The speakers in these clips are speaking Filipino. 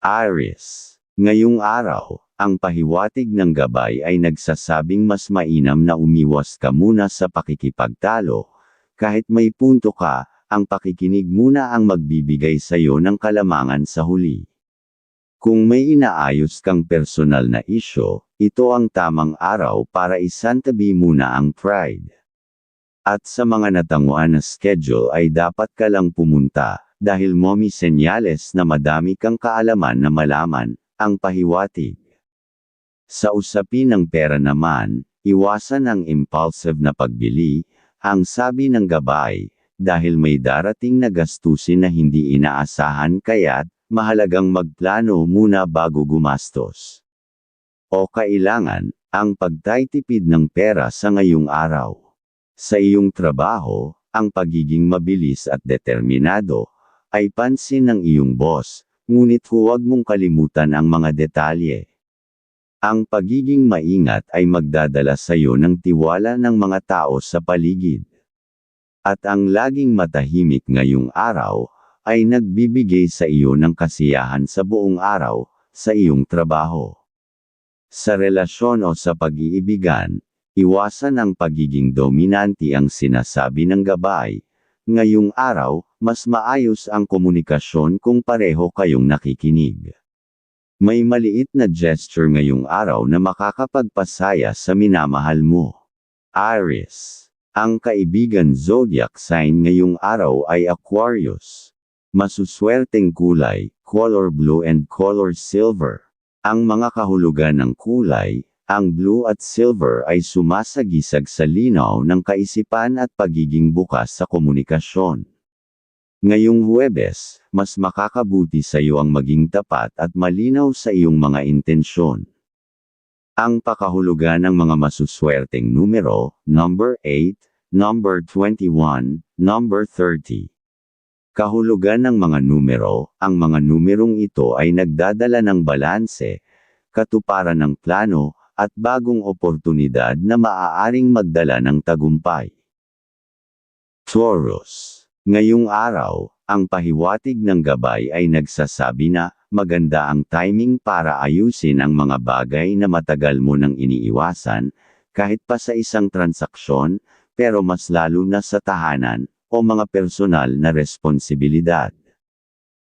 Aries. Ngayong araw, ang pahiwatig ng gabay ay nagsasabing mas mainam na umiwas ka muna sa pakikipagtalo. Kahit may punto ka, ang pakikinig muna ang magbibigay sa iyo ng kalamangan sa huli. Kung may inaayos kang personal na isyo, ito ang tamang araw para isantabi muna ang pride. At sa mga natanguan na schedule ay dapat ka lang pumunta, dahil may senyales na madami kang kaalaman na malaman, ang pahiwatig. Sa usapin ng pera naman, iwasan ang impulsive na pagbili, ang sabi ng gabay, dahil may darating na gastusin na hindi inaasahan kaya't mahalagang magplano muna bago gumastos. O kailangan, ang pagtitipid ng pera sa ngayong araw. Sa iyong trabaho, ang pagiging mabilis at determinado, ay pansin ng iyong boss, ngunit huwag mong kalimutan ang mga detalye. Ang pagiging maingat ay magdadala sa iyo ng tiwala ng mga tao sa paligid. At ang laging matahimik ngayong araw, ay nagbibigay sa iyo ng kasiyahan sa buong araw, sa iyong trabaho. Sa relasyon o sa pag-iibigan, iwasan ang pagiging dominante ang sinasabi ng gabay. Ngayong araw, mas maayos ang komunikasyon kung pareho kayong nakikinig. May maliit na gesture ngayong araw na makakapagpasaya sa minamahal mo. Aries. Ang kaibigan zodiac sign ngayong araw ay Aquarius. Masuswerteng kulay, color blue and color silver. Ang mga kahulugan ng kulay, ang blue at silver ay sumasagisag sa linaw ng kaisipan at pagiging bukas sa komunikasyon. Ngayong Huwebes, mas makakabuti sa iyo ang maging tapat at malinaw sa iyong mga intensyon. Ang pakahulugan ng mga masuswerteng numero, number 8, number 21, number 30. Kahulugan ng mga numero, ang mga numerong ito ay nagdadala ng balanse, katuparan ng plano, at bagong oportunidad na maaaring magdala ng tagumpay. Taurus. Ngayong araw, ang pahiwatig ng gabay ay nagsasabi na, maganda ang timing para ayusin ang mga bagay na matagal mo nang iniiwasan, kahit pa sa isang transaksyon, pero mas lalo na sa tahanan, o mga personal na responsibilidad.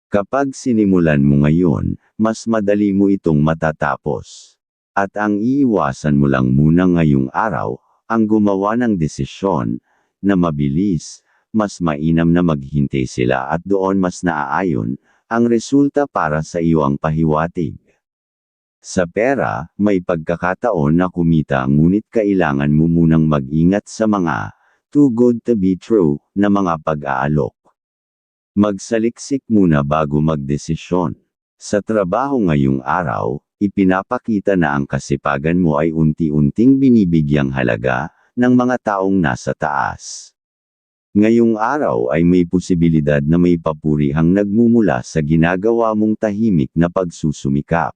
Kapag sinimulan mo ngayon, mas madali mo itong matatapos. At ang iiwasan mo lang muna ngayong araw, ang gumawa ng desisyon, na mabilis, mas mainam na maghintay sila at doon mas naaayon, ang resulta para sa iyo ang pahiwatig. Sa pera, may pagkakataon na kumita ngunit kailangan mo munang mag-ingat sa mga too good to be true na mga pag-aalok. Magsaliksik muna bago magdesisyon. Sa trabaho ngayong araw, ipinapakita na ang kasipagan mo ay unti-unting binibigyang halaga ng mga taong nasa taas. Ngayong araw ay may posibilidad na may papurihang nagmumula sa ginagawa mong tahimik na pagsusumikap.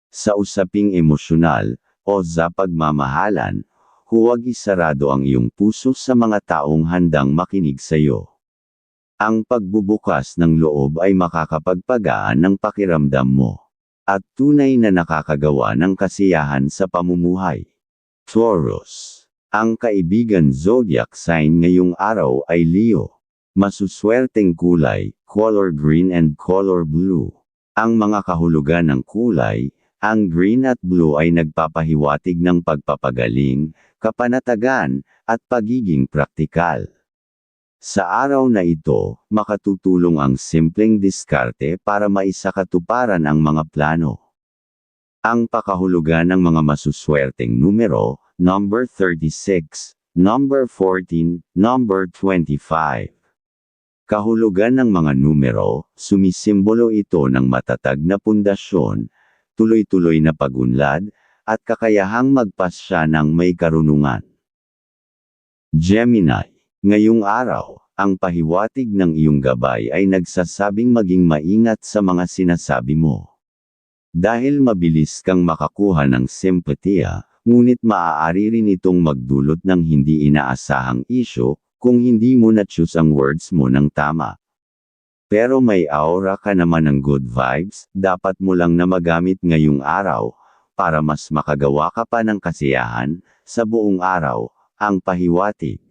Sa usaping emosyonal, o sa pagmamahalan, huwag isarado ang iyong puso sa mga taong handang makinig sa iyo. Ang pagbubukas ng loob ay makakapagpagaan ng pakiramdam mo. At tunay na nakakagawa ng kasiyahan sa pamumuhay. Taurus. Ang kaibigan zodiac sign ngayong araw ay Leo. Masuswerteng kulay, color green and color blue. Ang mga kahulugan ng kulay, ang green at blue ay nagpapahiwatig ng pagpapagaling, kapanatagan, at pagiging praktikal. Sa araw na ito, makatutulong ang simpleng diskarte para maisakatuparan ang mga plano. Ang pakahulugan ng mga masuswerteng numero, number 36, number 14, number 25. Kahulugan ng mga numero, sumisimbolo ito ng matatag na pundasyon, tuloy-tuloy na pagunlad, at kakayahang magpasya ng may karunungan. Gemini. Ngayong araw, ang pahiwatig ng iyong gabay ay nagsasabing maging maingat sa mga sinasabi mo. Dahil mabilis kang makakuha ng simpatiya, ngunit maaari rin itong magdulot ng hindi inaasahang isyu, kung hindi mo na-choose ang words mo ng tama. Pero may aura ka naman ng good vibes, dapat mo lang na magamit ngayong araw, para mas makagawa ka pa ng kasiyahan, sa buong araw, ang pahiwatig.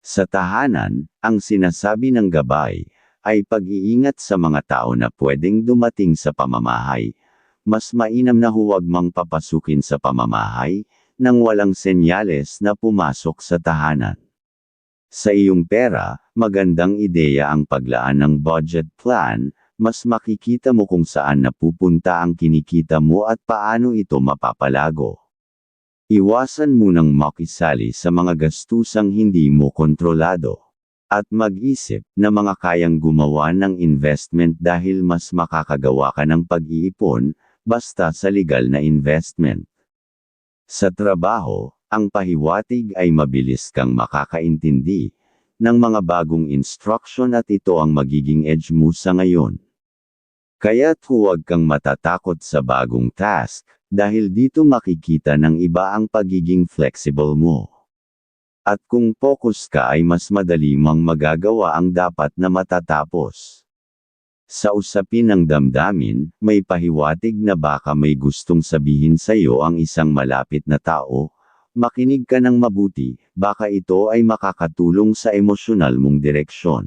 Sa tahanan, ang sinasabi ng gabay, ay pag-iingat sa mga tao na pwedeng dumating sa pamamahay. Mas mainam na huwag mang papasukin sa pamamahay, nang walang senyales na pumasok sa tahanan. Sa iyong pera, magandang ideya ang paglaan ng budget plan, mas makikita mo kung saan napupunta ang kinikita mo at paano ito mapapalago. Iwasan munang makisali sa mga gastusang hindi mo kontrolado. At mag-isip na mga kayang gumawa ng investment dahil mas makakagawa ka ng pag-iipon, basta sa legal na investment. Sa trabaho, ang pahiwatig ay mabilis kang makakaintindi ng mga bagong instruction at ito ang magiging edge mo sa ngayon. Kaya't huwag kang matatakot sa bagong task, dahil dito makikita ng iba ang pagiging flexible mo. At kung focus ka ay mas madali mong magagawa ang dapat na matatapos. Sa usapin ng damdamin, may pahiwatig na baka may gustong sabihin sa iyo ang isang malapit na tao. Makinig ka ng mabuti, baka ito ay makakatulong sa emosyonal mong direksyon.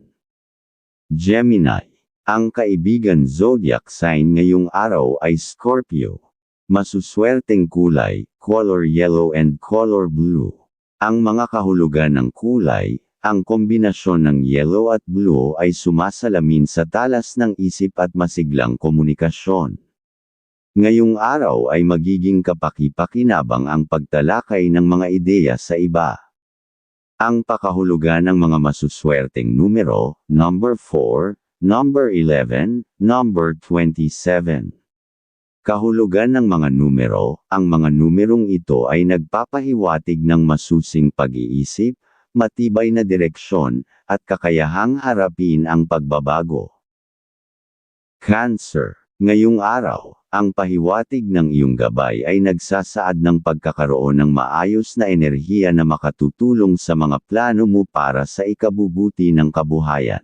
Gemini. Ang kaibigan zodiac sign ngayong araw ay Scorpio. Masuswerteng kulay, color yellow and color blue. Ang mga kahulugan ng kulay, ang kombinasyon ng yellow at blue ay sumasalamin sa talas ng isip at masiglang komunikasyon. Ngayong araw ay magiging kapaki-pakinabang ang pagtalakay ng mga ideya sa iba. Ang pakahulugan ng mga masuswerteng numero, number 4, number 11, number 27. Kahulugan ng mga numero, ang mga numerong ito ay nagpapahiwatig ng masusing pag-iisip, matibay na direksyon, at kakayahang harapin ang pagbabago. Cancer. Ngayong araw, ang pahiwatig ng iyong gabay ay nagsasaad ng pagkakaroon ng maayos na enerhiya na makatutulong sa mga plano mo para sa ikabubuti ng kabuhayan.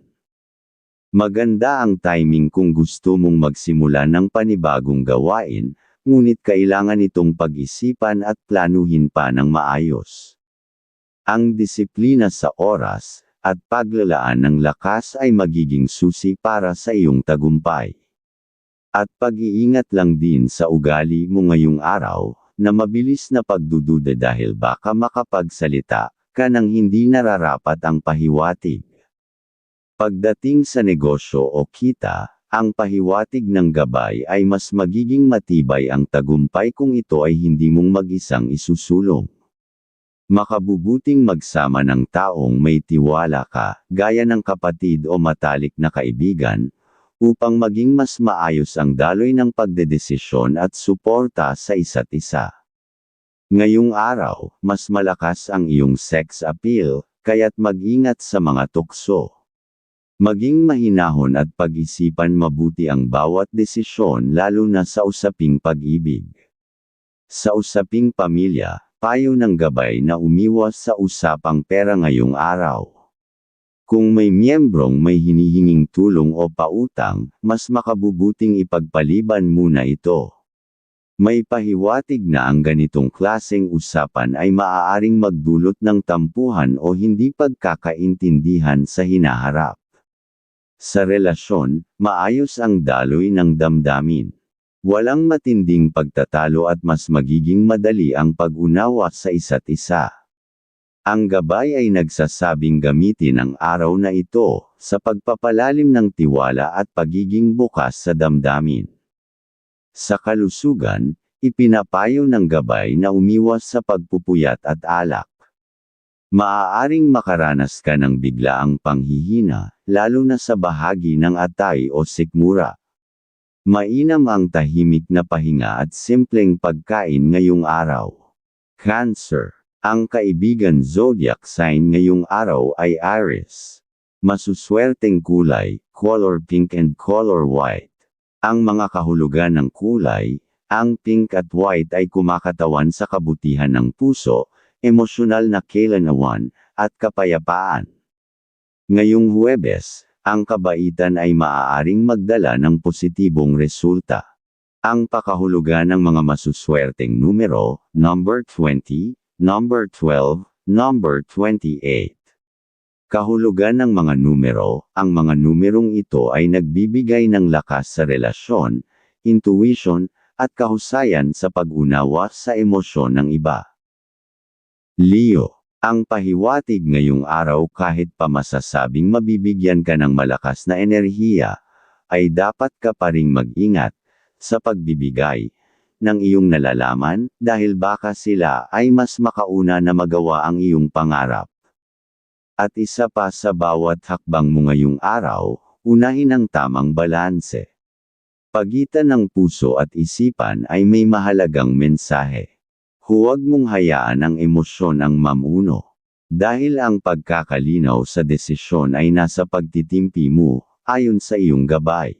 Maganda ang timing kung gusto mong magsimula ng panibagong gawain, ngunit kailangan itong pag-isipan at planuhin pa ng maayos. Ang disiplina sa oras, at paglalaan ng lakas ay magiging susi para sa iyong tagumpay. At pag-iingat lang din sa ugali mo ngayong araw, na mabilis na pagdududa dahil baka makapagsalita ka nang hindi nararapat ang pahiwatig. Pagdating sa negosyo o kita, ang pahiwatig ng gabay ay mas magiging matibay ang tagumpay kung ito ay hindi mong mag-isang isusulong. Makabubuting magsama ng taong may tiwala ka, gaya ng kapatid o matalik na kaibigan, upang maging mas maayos ang daloy ng pagdedesisyon at suporta sa isa't isa. Ngayong araw, mas malakas ang iyong sex appeal, kaya't mag-ingat sa mga tukso. Maging mahinahon at pag-isipan mabuti ang bawat desisyon lalo na sa usaping pag-ibig. Sa usaping pamilya, payo ng gabay na umiwas sa usapang pera ngayong araw. Kung may miyembrong may hinihinging tulong o pautang, mas makabubuting ipagpaliban muna ito. May pahiwatig na ang ganitong klaseng usapan ay maaaring magdulot ng tampuhan o hindi pagkakaintindihan sa hinaharap. Sa relasyon, maayos ang daloy ng damdamin. Walang matinding pagtatalo at mas magiging madali ang pag-unawa sa isa't isa. Ang gabay ay nagsasabing gamitin ang araw na ito, sa pagpapalalim ng tiwala at pagiging bukas sa damdamin. Sa kalusugan, ipinapayo ng gabay na umiwas sa pagpupuyat at alak. Maaaring makaranas ka ng biglaang panghihina, lalo na sa bahagi ng atay o sikmura. Mainam ang tahimik na pahinga at simpleng pagkain ngayong araw. Cancer. Ang kaibigan zodiac sign ngayong araw ay Aries. Masuswerteng kulay, color pink and color white. Ang mga kahulugan ng kulay, ang pink at white ay kumakatawan sa kabutihan ng puso, emosyonal na kailanawan, at kapayapaan. Ngayong Huwebes, ang kabaitan ay maaaring magdala ng positibong resulta. Ang pakahulugan ng mga masuswerteng numero, number 20, number 12, number 28. Kahulugan ng mga numero, ang mga numerong ito ay nagbibigay ng lakas sa relasyon, intuition, at kahusayan sa pag-unawa sa emosyon ng iba. Leo, ang pahiwatig ngayong araw kahit pa masasabing mabibigyan ka ng malakas na enerhiya, ay dapat ka pa ring mag-ingat sa pagbibigay ng iyong nalalaman dahil baka sila ay mas makauna na magawa ang iyong pangarap. At isa pa sa bawat hakbang mo ngayong araw, unahin ang tamang balanse. Pagitan ng puso at isipan ay may mahalagang mensahe. Huwag mong hayaan ang emosyon ang mamuno. Dahil ang pagkakalinaw sa desisyon ay nasa pagtitimpi mo, ayon sa iyong gabay.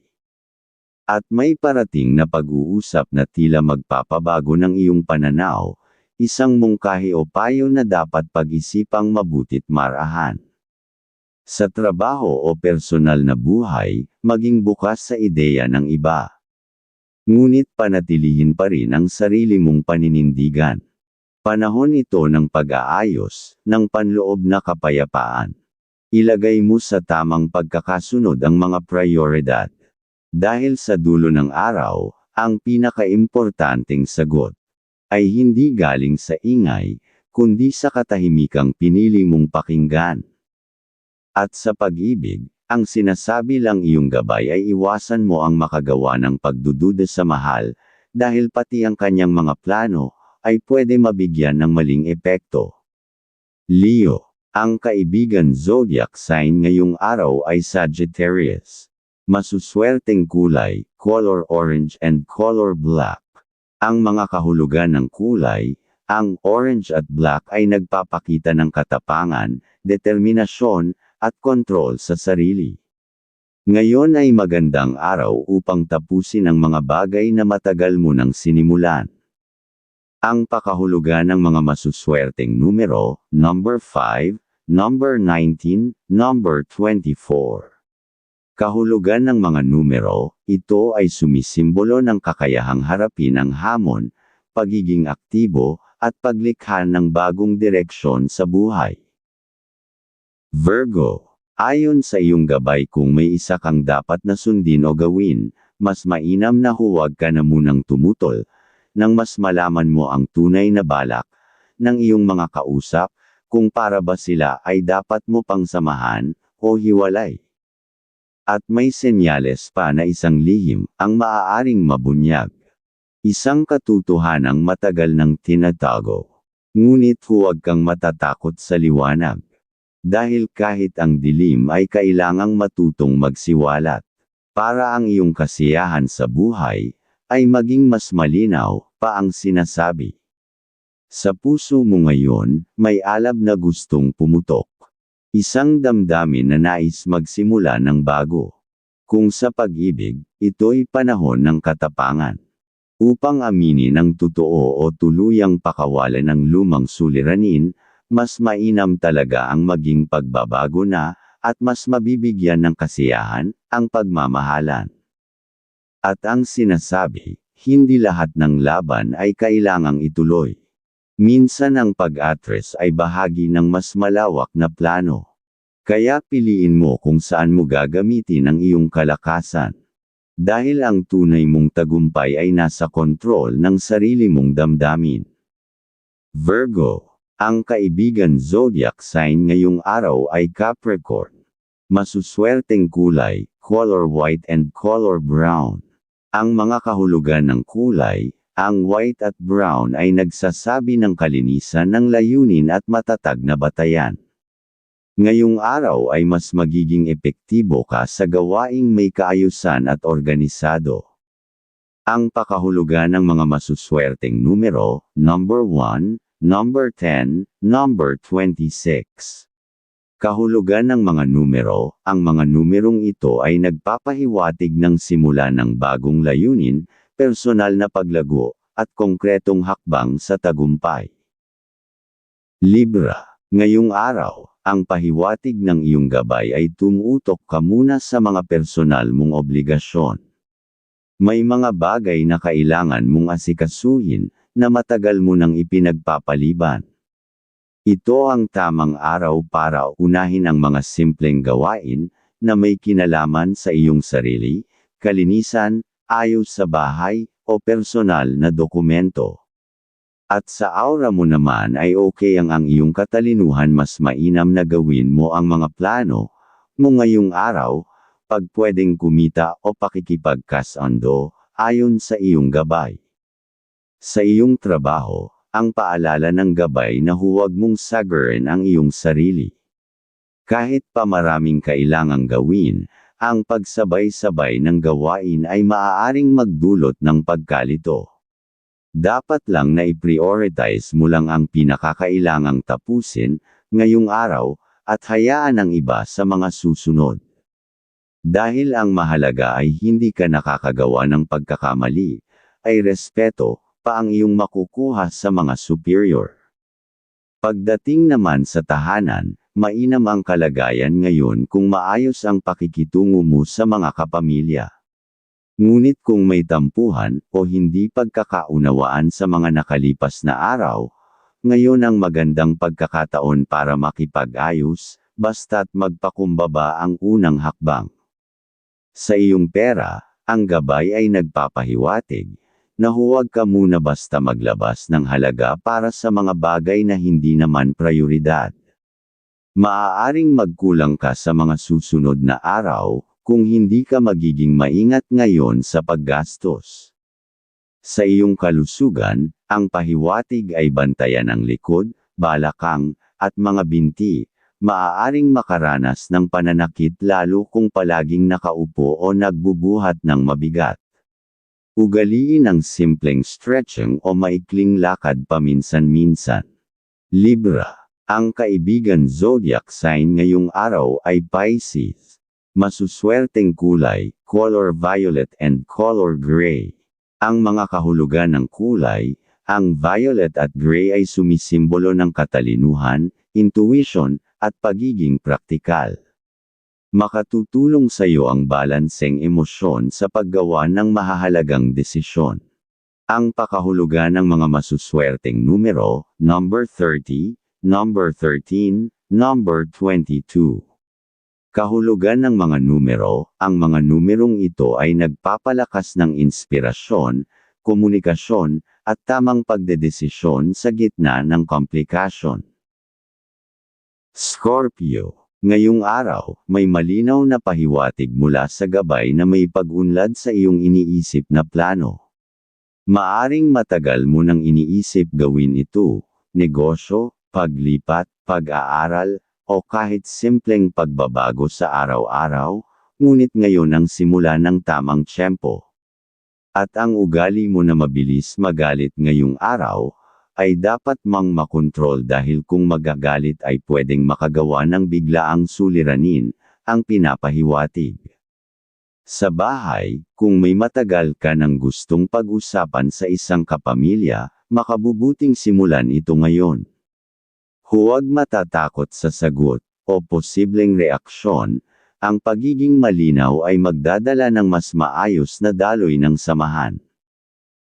At may parating na pag-uusap na tila magpapabago ng iyong pananaw, isang mungkahi o payo na dapat pag-isipang mabuti't marahan. Sa trabaho o personal na buhay, maging bukas sa ideya ng iba. Ngunit panatilihin pa rin ang sarili mong paninindigan. Panahon ito ng pag-aayos, ng panloob na kapayapaan. Ilagay mo sa tamang pagkakasunod ang mga prioridad. Dahil sa dulo ng araw, ang pinakaimportanteng sagot ay hindi galing sa ingay, kundi sa katahimikang pinili mong pakinggan. At sa pag-ibig, ang sinasabi lang iyong gabay ay iwasan mo ang makagawa ng pagdududa sa mahal, dahil pati ang kanyang mga plano, ay pwede mabigyan ng maling epekto. Leo, ang kaibigan zodiac sign ngayong araw ay Sagittarius. Masuswerteng kulay, color orange and color black. Ang mga kahulugan ng kulay, ang orange at black ay nagpapakita ng katapangan, determinasyon, at kontrol sa sarili. Ngayon ay magandang araw upang tapusin ang mga bagay na matagal mo nang sinimulan. Ang pakahulugan ng mga masuswerteng numero, number 5, number 19, number 24. Kahulugan ng mga numero, ito ay sumisimbolo ng kakayahang harapin ang hamon, pagiging aktibo, at paglikha ng bagong direksyon sa buhay. Virgo, ayon sa iyong gabay kung may isa kang dapat na sundin o gawin, mas mainam na huwag ka na munang tumutol, nang mas malaman mo ang tunay na balak ng iyong mga kausap, kung para ba sila ay dapat mo pang samahan, o hiwalay. At may senyales pa na isang lihim, ang maaaring mabunyag. Isang katotohanang matagal nang tinatago. Ngunit huwag kang matatakot sa liwanag. Dahil kahit ang dilim ay kailangang matutong magsiwalat. Para ang iyong kasiyahan sa buhay, ay maging mas malinaw, pa ang sinasabi. Sa puso mo ngayon, may alab na gustong pumutok. Isang damdamin na nais magsimula ng bago. Kung sa pag-ibig, ito'y panahon ng katapangan. Upang aminin ang totoo o tuluyang pakawalan ng lumang suliranin, mas mainam talaga ang maging pagbabago na, at mas mabibigyan ng kasiyahan, ang pagmamahalan. At ang sinasabi, hindi lahat ng laban ay kailangang ituloy. Minsan ang pag-atres ay bahagi ng mas malawak na plano. Kaya piliin mo kung saan mo gagamitin ang iyong kalakasan. Dahil ang tunay mong tagumpay ay nasa kontrol ng sarili mong damdamin. Virgo, ang kaibigan zodiac sign ngayong araw ay Capricorn. Masuswerteng kulay, color white and color brown. Ang mga kahulugan ng kulay, ang white at brown ay nagsasabi ng kalinisan ng layunin at matatag na batayan. Ngayong araw ay mas magiging epektibo ka sa gawaing may kaayusan at organisado. Ang pakahulugan ng mga masuswerteng numero, number 1, number 10, number 26. Kahulugan ng mga numero, ang mga numerong ito ay nagpapahiwatig ng simula ng bagong layunin, personal na paglago, at konkretong hakbang sa tagumpay. Libra, ngayong araw, ang pahiwatig ng iyong gabay ay tumutok ka muna sa mga personal mong obligasyon. May mga bagay na kailangan mong asikasuhin, na matagal mo nang ipinagpapaliban. Ito ang tamang araw para unahin ang mga simpleng gawain, na may kinalaman sa iyong sarili, kalinisan, ayos sa bahay, o personal na dokumento. At sa aura mo naman ay okay ang iyong katalinuhan, mas mainam na gawin mo ang mga plano mo ngayong araw, pag pwedeng kumita o pakikipagkasundo, ayon sa iyong gabay. Sa iyong trabaho, ang paalala ng gabay na huwag mong sagarin ang iyong sarili. Kahit pa maraming kailangang gawin, ang pagsabay-sabay ng gawain ay maaaring magdulot ng pagkalito. Dapat lang na i-prioritize mo lang ang pinakakailangang tapusin, ngayong araw, at hayaan ang iba sa mga susunod. Dahil ang mahalaga ay hindi ka nakakagawa ng pagkakamali, ay respeto pa ang iyong makukuha sa mga superior. Pagdating naman sa tahanan, mainam ang kalagayan ngayon kung maayos ang pakikitungo mo sa mga kapamilya. Ngunit kung may tampuhan o hindi pagkakaunawaan sa mga nakalipas na araw, ngayon ang magandang pagkakataon para makipag-ayos, basta't magpakumbaba ang unang hakbang. Sa iyong pera, ang gabay ay nagpapahiwatig na huwag ka muna basta maglabas ng halaga para sa mga bagay na hindi naman prioridad. Maaaring magkulang ka sa mga susunod na araw, kung hindi ka magiging maingat ngayon sa paggastos. Sa iyong kalusugan, ang pahiwatig ay bantayan ang likod, balakang, at mga binti, maaaring makaranas ng pananakit lalo kung palaging nakaupo o nagbubuhat ng mabigat. Ugaliin ang simpleng stretching o maikling lakad paminsan-minsan. Libra, ang kaibigan zodiac sign ngayong araw ay Pisces. Masuswerteng kulay, color violet and color gray. Ang mga kahulugan ng kulay, ang violet at gray ay sumisimbolo ng katalinuhan, intuition, at pagiging praktikal. Makatutulong sa iyo ang balanseng emosyon sa paggawa ng mahahalagang desisyon. Ang pakahulugan ng mga masuswerteng numero, number 30, number 13, number 22. Kahulugan ng mga numero, ang mga numerong ito ay nagpapalakas ng inspirasyon, komunikasyon, at tamang pagdedesisyon sa gitna ng komplikasyon. Scorpio, ngayong araw, may malinaw na pahiwatig mula sa gabay na may pag-unlad sa iyong iniisip na plano. Maaring matagal mo nang iniisip gawin ito, negosyo, paglipat, pag-aaral, o kahit simpleng pagbabago sa araw-araw, ngunit ngayon ang simula ng tamang tiyempo. At ang ugali mo na mabilis magalit ngayong araw, ay dapat mang makontrol dahil kung magagalit ay pwedeng makagawa ng biglaang suliranin, ang pinapahiwatig. Sa bahay, kung may matagal ka ng gustong pag-usapan sa isang kapamilya, makabubuting simulan ito ngayon. Huwag matatakot sa sagot, o posibleng reaksyon, ang pagiging malinaw ay magdadala ng mas maayos na daloy ng samahan.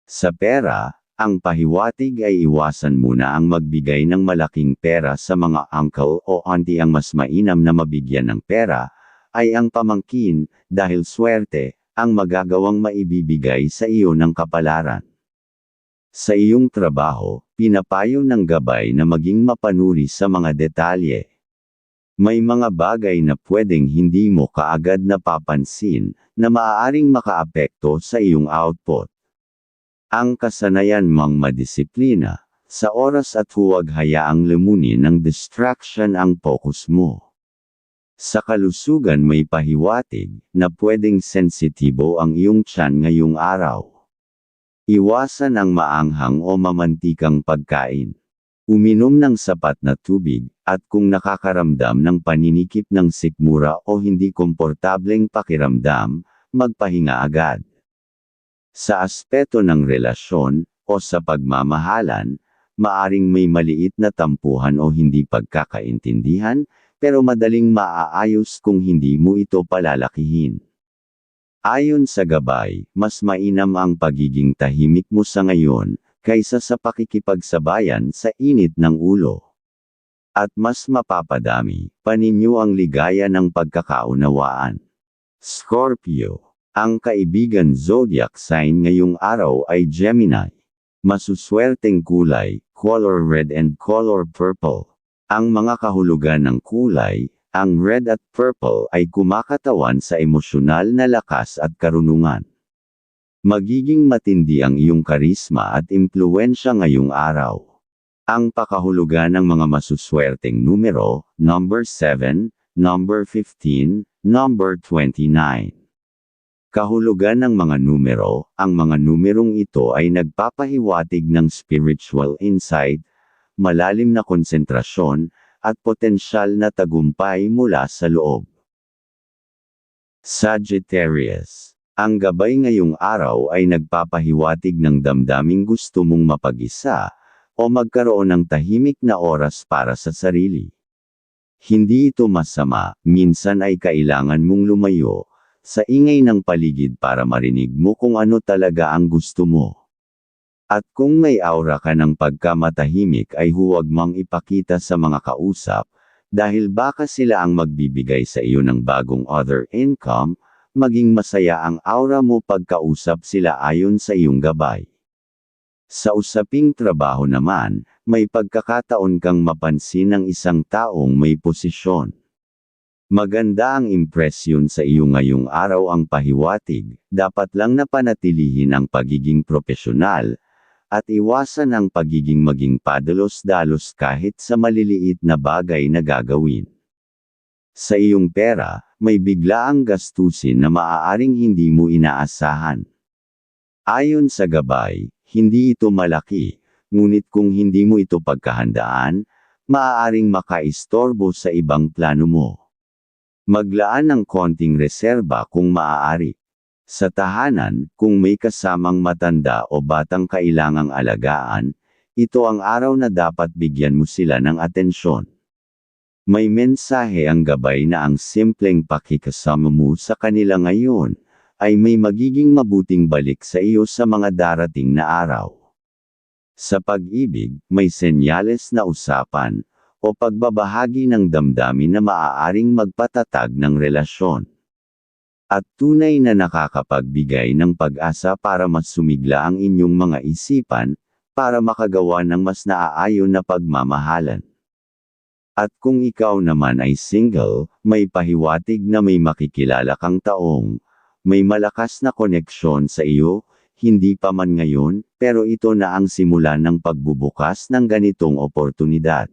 Sa pera, ang pahiwatig ay iwasan muna ang magbigay ng malaking pera sa mga uncle o auntie. Ang mas mainam na mabigyan ng pera, ay ang pamangkin, dahil swerte, ang magagawang maibibigay sa iyo ng kapalaran. Sa iyong trabaho, pinapayo ng gabay na maging mapanuri sa mga detalye. May mga bagay na pwedeng hindi mo kaagad napapansin, na maaaring makaapekto sa iyong output. Ang kasanayan mang madisiplina, sa oras at huwag hayaang lamunin ng distraction ang focus mo. Sa kalusugan may pahiwatig, na pwedeng sensitibo ang iyong tiyan ngayong araw. Iwasan ang maanghang o mamantikang pagkain. Uminom ng sapat na tubig, at kung nakakaramdam ng paninikip ng sikmura o hindi komportableng pakiramdam, magpahinga agad. Sa aspeto ng relasyon, o sa pagmamahalan, maaring may maliit na tampuhan o hindi pagkakaintindihan, pero madaling maaayos kung hindi mo ito palalakihin. Ayon sa gabay, mas mainam ang pagiging tahimik mo sa ngayon, kaysa sa pakikipagsabayan sa init ng ulo. At mas mapapadami pa ninyo ang ligaya ng pagkakaunawaan. Scorpio. Ang kaibigan zodiac sign ngayong araw ay Gemini. Masuswerteng kulay, color red and color purple. Ang mga kahulugan ng kulay, ang red at purple ay kumakatawan sa emosyonal na lakas at karunungan. Magiging matindi ang iyong karisma at impluwensya ngayong araw. Ang pakahulugan ng mga masuswerteng numero, number 7, number 15, number 29. Kahulugan ng mga numero, ang mga numerong ito ay nagpapahiwatig ng spiritual insight, malalim na konsentrasyon, at potensyal na tagumpay mula sa loob. Sagittarius. Ang gabay ngayong araw ay nagpapahiwatig ng damdaming gusto mong mapag-isa, o magkaroon ng tahimik na oras para sa sarili. Hindi ito masama, minsan ay kailangan mong lumayo sa ingay ng paligid para marinig mo kung ano talaga ang gusto mo. At kung may aura ka ng pagkamatahimik ay huwag mang ipakita sa mga kausap, dahil baka sila ang magbibigay sa iyo ng bagong other income. Maging masaya ang aura mo pagkausap sila ayon sa iyong gabay. Sa usaping trabaho naman, may pagkakataon kang mapansin ng isang taong may posisyon. Maganda ang impresyon sa iyo ngayong araw ang pahiwatig, dapat lang napanatilihin ang pagiging propesyonal, at iwasan ang pagiging maging padalos-dalos kahit sa maliliit na bagay na gagawin. Sa iyong pera, may biglaang gastusin na maaaring hindi mo inaasahan. Ayon sa gabay, hindi ito malaki, ngunit kung hindi mo ito pagkahandaan, maaaring makaistorbo sa ibang plano mo. Maglaan ng konting reserba kung maaari. Sa tahanan, kung may kasamang matanda o batang kailangang alagaan, ito ang araw na dapat bigyan mo sila ng atensyon. May mensahe ang gabay na ang simpleng pakikasama mo sa kanila ngayon, ay may magiging mabuting balik sa iyo sa mga darating na araw. Sa pag-ibig, may senyales na usapan, o pagbabahagi ng damdamin na maaaring magpatatag ng relasyon. At tunay na nakakapagbigay ng pag-asa para mas sumigla ang inyong mga isipan, para makagawa ng mas naaayon na pagmamahalan. At kung ikaw naman ay single, may pahiwatig na may makikilala kang taong may malakas na koneksyon sa iyo, hindi pa man ngayon, pero ito na ang simula ng pagbubukas ng ganitong oportunidad.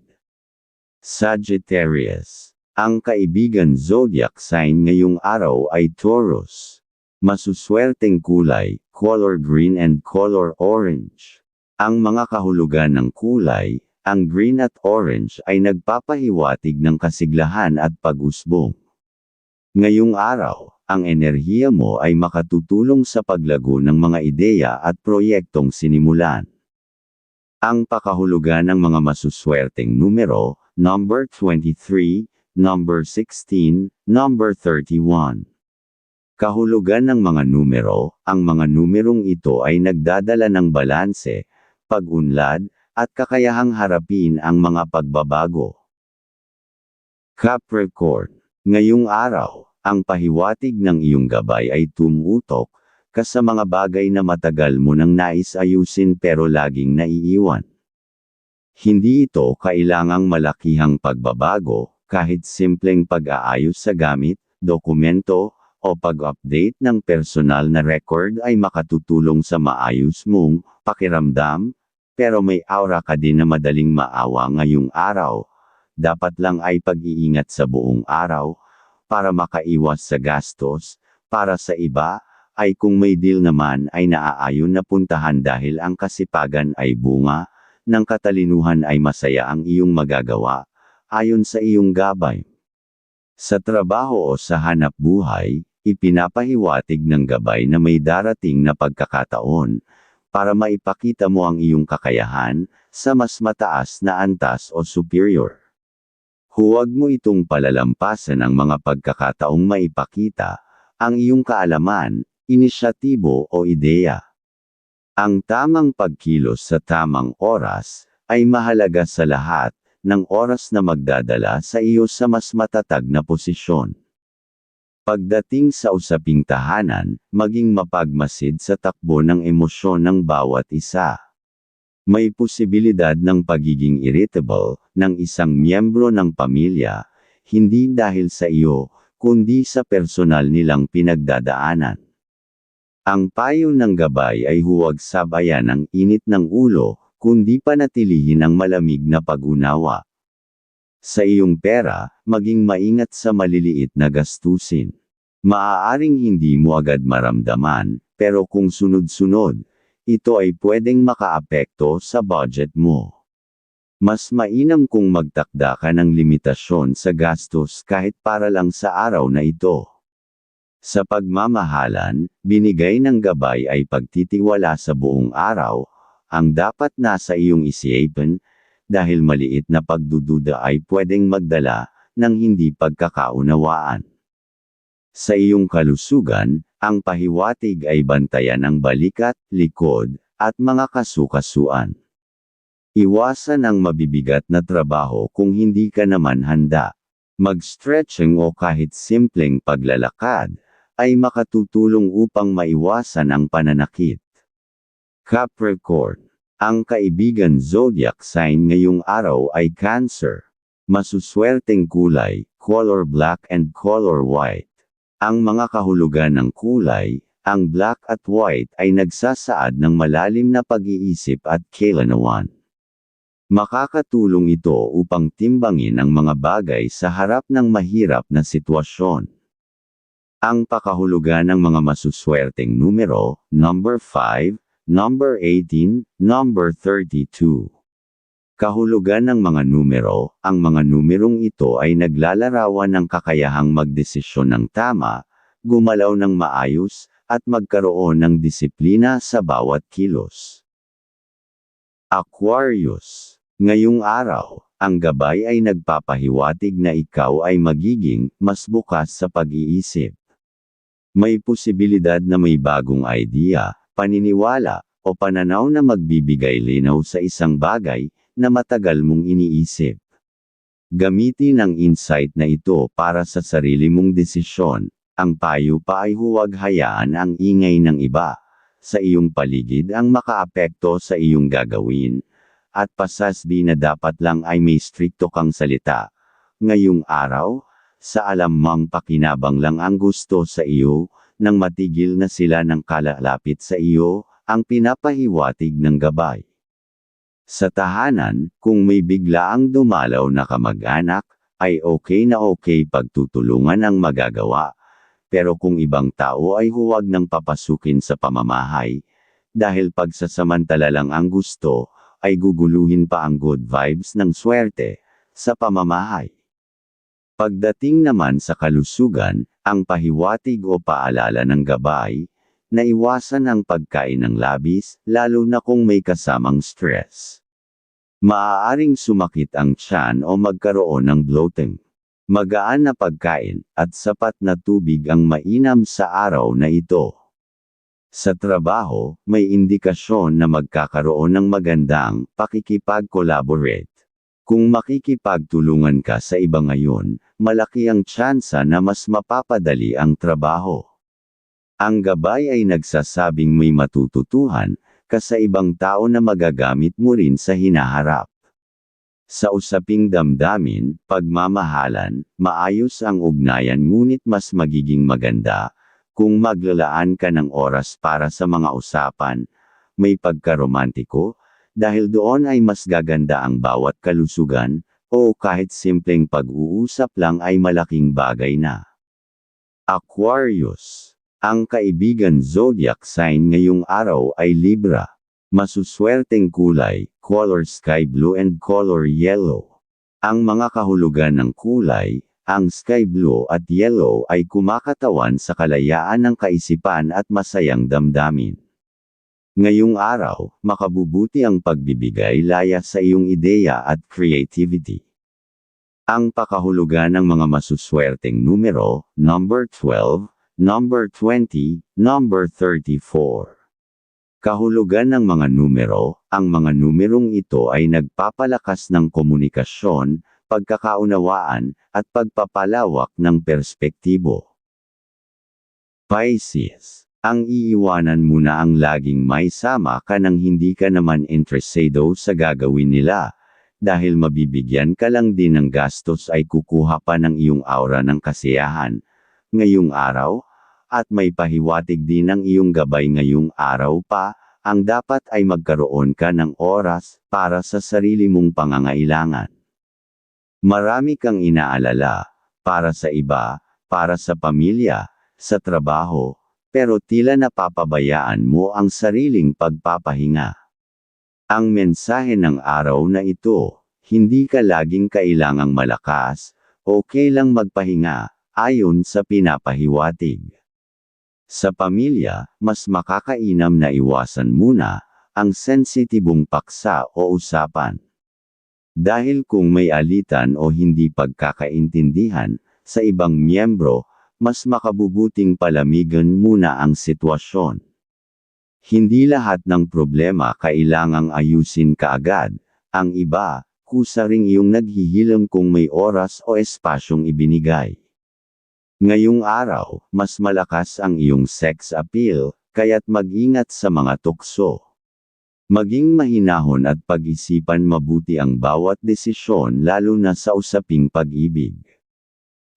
Sagittarius. Ang kaibigan zodiac sign ngayong araw ay Taurus. Masuswerteng kulay, color green and color orange. Ang mga kahulugan ng kulay, ang green at orange ay nagpapahiwatig ng kasiglahan at pag-usbong. Ngayong araw, ang enerhiya mo ay makatutulong sa paglago ng mga ideya at proyektong sinimulan. Ang pakahulugan ng mga masuswerteng numero, number 23, number 16, number 31. Kahulugan ng mga numero, ang mga numerong ito ay nagdadala ng balanse, pag-unlad, at kakayahang harapin ang mga pagbabago. Capricorn. Ngayong araw, ang pahiwatig ng iyong gabay ay tumutok ka sa mga bagay na matagal mo nang nais ayusin pero laging naiiwan. Hindi ito kailangang malakihang pagbabago, kahit simpleng pag-aayos sa gamit, dokumento, o pag-update ng personal na record ay makatutulong sa maayos mong pakiramdam. Pero may aura ka din na madaling maawa ngayong araw. Dapat lang ay pag-iingat sa buong araw, para makaiwas sa gastos. Para sa iba, ay kung may deal naman ay naaayon na puntahan dahil ang kasipagan ay bunga, ng katalinuhan ay masaya ang iyong magagawa, ayon sa iyong gabay. Sa trabaho o sa hanap buhay, ipinapahiwatig ng gabay na may darating na pagkakataon, para maipakita mo ang iyong kakayahan, sa mas mataas na antas o superior. Huwag mo itong palalampasan ang mga pagkakataong maipakita, ang iyong kaalaman, inisyatibo o ideya. Ang tamang pagkilos sa tamang oras, ay mahalaga sa lahat, ng oras na magdadala sa iyo sa mas matatag na posisyon. Pagdating sa usaping tahanan, maging mapagmasid sa takbo ng emosyon ng bawat isa. May posibilidad ng pagiging irritable, ng isang miyembro ng pamilya, hindi dahil sa iyo, kundi sa personal nilang pinagdadaanan. Ang payo ng gabay ay huwag sabayan ang init ng ulo, kundi panatilihin ang malamig na pag-unawa. Sa iyong pera, maging maingat sa maliliit na gastusin. Maaaring hindi mo agad maramdaman, pero kung sunod-sunod, ito ay pwedeng makaapekto sa budget mo. Mas mainam kung magtakda ka ng limitasyon sa gastos kahit para lang sa araw na ito. Sa pagmamahalan, binigay ng gabay ay pagtitiwala sa buong araw, ang dapat nasa iyong isipan, dahil maliit na pagdududa ay pwedeng magdala ng hindi pagkakaunawaan. Sa iyong kalusugan, ang pahiwatig ay bantayan ang balikat, likod, at mga kasukasuan. Iwasan ang mabibigat na trabaho kung hindi ka naman handa. Mag-stretching o kahit simpleng paglalakad, ay makatutulong upang maiwasan ang pananakit. Capricorn. Ang kaibigan zodiac sign ngayong araw ay Cancer. Masuswerteng kulay, color black and color white. Ang mga kahulugan ng kulay, ang black at white ay nagsasaad ng malalim na pag-iisip at kailanawan. Makakatulong ito upang timbangin ang mga bagay sa harap ng mahirap na sitwasyon. Ang pakahulugan ng mga masuswerteng numero, number 5, number 18, number 32. Kahulugan ng mga numero, ang mga numerong ito ay naglalarawan ng kakayahang magdesisyon ng tama, gumalaw ng maayos, at magkaroon ng disiplina sa bawat kilos. Aquarius. Ngayong araw, ang gabay ay nagpapahiwatig na ikaw ay magiging mas bukas sa pag-iisip. May posibilidad na may bagong idea, paniniwala, o pananaw na magbibigay linaw sa isang bagay na matagal mong iniisip. Gamitin ang insight na ito para sa sarili mong desisyon. Ang payo pa ay huwag hayaan ang ingay ng iba sa iyong paligid ang makaapekto sa iyong gagawin, at pasasbi na dapat lang ay may strikto kang salita. Ngayong araw, sa alam mong pakinabang lang ang gusto sa iyo, nang matigil na sila ng kalalapit sa iyo, ang pinapahiwatig ng gabay. Sa tahanan, kung may biglaang dumalaw na kamag-anak, ay okay na okay pagtutulungan ang magagawa, pero kung ibang tao ay huwag nang papasukin sa pamamahay, dahil pagsasamantala lang ang gusto, ay guguluhin pa ang good vibes ng swerte sa pamamahay. Pagdating naman sa kalusugan, ang pahiwatig o paalala ng gabay, na iwasan ang pagkain ng labis, lalo na kung may kasamang stress. Maaaring sumakit ang tiyan o magkaroon ng bloating. Magaan na pagkain, at sapat na tubig ang mainam sa araw na ito. Sa trabaho, may indikasyon na magkakaroon ng magandang pakikipag-collaborate. Kung makikipagtulungan ka sa iba ngayon, malaki ang tsansa na mas mapapadali ang trabaho. Ang gabay ay nagsasabing may matututuhan ka sa ibang tao na magagamit mo rin sa hinaharap. Sa usaping damdamin, pagmamahalan, maayos ang ugnayan ngunit mas magiging maganda kung maglalaan ka ng oras para sa mga usapan, may pagkaromantiko, dahil doon ay mas gaganda ang bawat kalusugan, o kahit simpleng pag-uusap lang ay malaking bagay na. Aquarius. Ang kaibigan zodiac sign ngayong araw ay Libra. Masuswerteng kulay, color sky blue and color yellow. Ang mga kahulugan ng kulay, ang sky blue at yellow ay kumakatawan sa kalayaan ng kaisipan at masayang damdamin. Ngayong araw, makabubuti ang pagbibigay laya sa iyong ideya at creativity. Ang pakahulugan ng mga masuswerteng numero, number 12, number 20, number 34. Kahulugan ng mga numero, ang mga numerong ito ay nagpapalakas ng komunikasyon, pagkakaunawaan, at pagpapalawak ng perspektibo. Pisces. Ang iiwanan mo na ang laging may sama ka nang hindi ka naman interesado sa gagawin nila, dahil mabibigyan ka lang din ng gastos ay kukuha pa ng iyong aura ng kasiyahan, ngayong araw, at may pahiwatig din ang iyong gabay ngayong araw pa, ang dapat ay magkaroon ka ng oras para sa sarili mong pangangailangan. Marami kang inaalala, para sa iba, para sa pamilya, sa trabaho, pero tila napapabayaan mo ang sariling pagpapahinga. Ang mensahe ng araw na ito, hindi ka laging kailangang malakas, okay lang magpahinga, ayon sa pinapahiwatig. Sa pamilya, mas makakainam na iwasan muna ang sensitibong paksa o usapan. Dahil kung may alitan o hindi pagkakaintindihan sa ibang miyembro, mas makabubuting palamigan muna ang sitwasyon. Hindi lahat ng problema kailangang ayusin kaagad, ang iba, kusa ring iyong naghihilang kung may oras o espasyong ibinigay. Ngayong araw, mas malakas ang iyong sex appeal, kaya't mag-ingat sa mga tukso. Maging mahinahon at pag-isipan mabuti ang bawat desisyon lalo na sa usaping pag-ibig.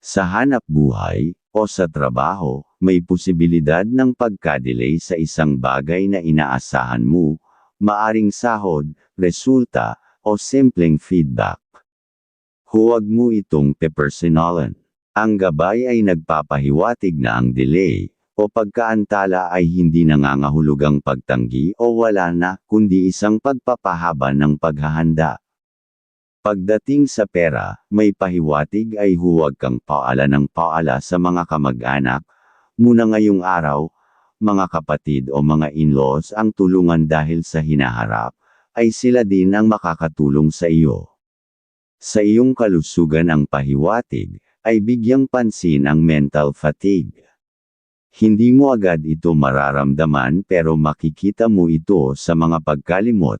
Sa hanap buhay, o sa trabaho, may posibilidad ng pagka-delay sa isang bagay na inaasahan mo, maaring sahod, resulta, o simpleng feedback. Huwag mo itong pepersonalan. Ang gabay ay nagpapahiwatig na ang delay, o pagkaantala ay hindi nangangahulugang pagtanggi o wala na, kundi isang pagpapahaba ng paghahanda. Pagdating sa pera, may pahiwatig ay huwag kang paala ng paala sa mga kamag-anak, muna ngayong araw, mga kapatid o mga in-laws ang tulungan dahil sa hinaharap, ay sila din ang makakatulong sa iyo. Sa iyong kalusugan ang pahiwatig, ay bigyang pansin ang mental fatigue. Hindi mo agad ito mararamdaman pero makikita mo ito sa mga pagkalimot,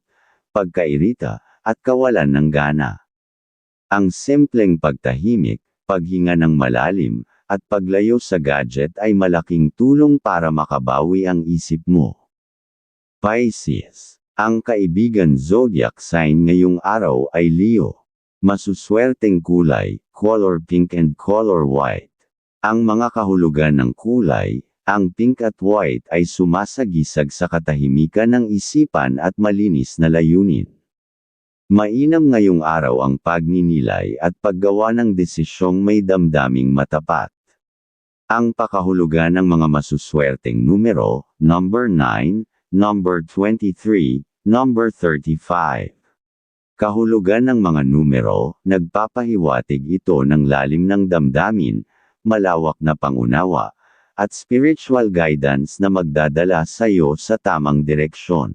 pagkairita, at kawalan ng gana. Ang simpleng pagtahimik, paghinga ng malalim, at paglayo sa gadget ay malaking tulong para makabawi ang isip mo. Pisces. Ang kaibigan zodiac sign ngayong araw ay Leo. Masuswerteng kulay, color pink and color white. Ang mga kahulugan ng kulay, ang pink at white ay sumasagisag sa katahimikan ng isipan at malinis na layunin. Mainam ngayong araw ang pagninilay at paggawa ng desisyong may damdaming matapat. Ang pakahulugan ng mga masuswerteng numero, number 9, number 23, number 35. Kahulugan ng mga numero, nagpapahiwatig ito ng lalim ng damdamin, malawak na pangunawa, at spiritual guidance na magdadala sa iyo sa tamang direksyon.